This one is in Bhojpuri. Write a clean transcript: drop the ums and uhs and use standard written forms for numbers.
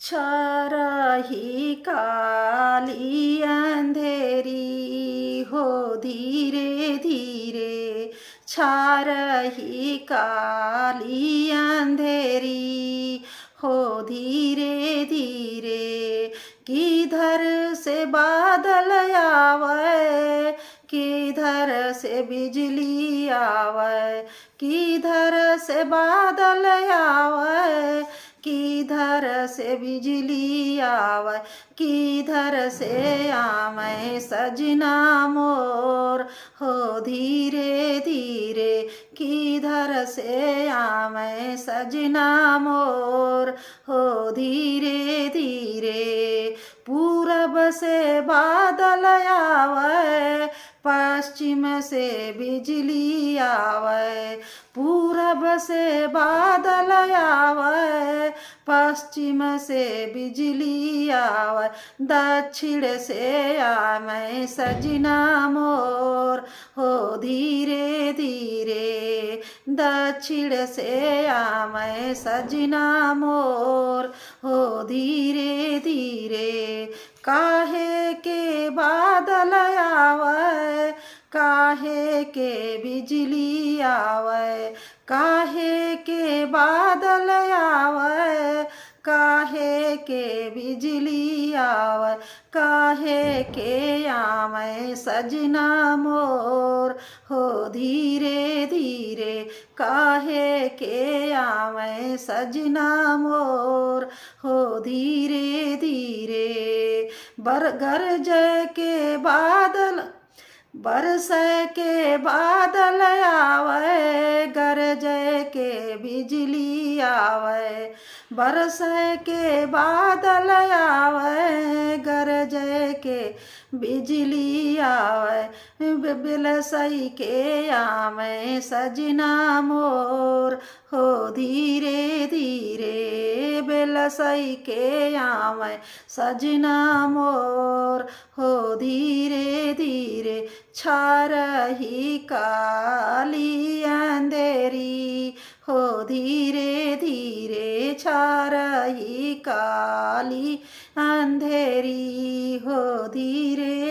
छा रही काली अंधेरी हो धीरे धीरे, छा रही काली अंधेरी हो धीरे धीरे। किधर से बादल आवे, किधर से बिजली आवे, किधर से बादल आवे, किधर से बिजली आवे, किधर से आवे सजना मोर हो धीरे धीरे। किधर से आवे सजना मोर हो धीरे धीरे। पूरब से बादल आवे, पश्चिम से बिजली आवे, पूरब से बादल आवे, पश्चिम से बिजली आवे, दक्षिण से आवे सजना मोर हो धीरे धीरे। दक्षिण से आवे सजना मोर हो धीरे धीरे। काहे के बादल आवे, काहे के बिजली आवे, काहे के बादल आवे, काहे के बिजली आवे, काहे के आवे सजना मोर हो धीरे धीरे। काहे के आवे सजना मोर हो धीरे धीरे। गरज के बादल, बरस के बादल आवे, गरज के बिजली आवे, बरस के बादल आवे, गरज के बिजली आवे, बिलसई के आवे सजना मोर हो धीरे धीरे। बिलसई के आवे सजना मोर हो धीरे धीरे। छा रही काली अंधेरी हो धीरे धीरे, छा रही काली अंधेरी हो धीरे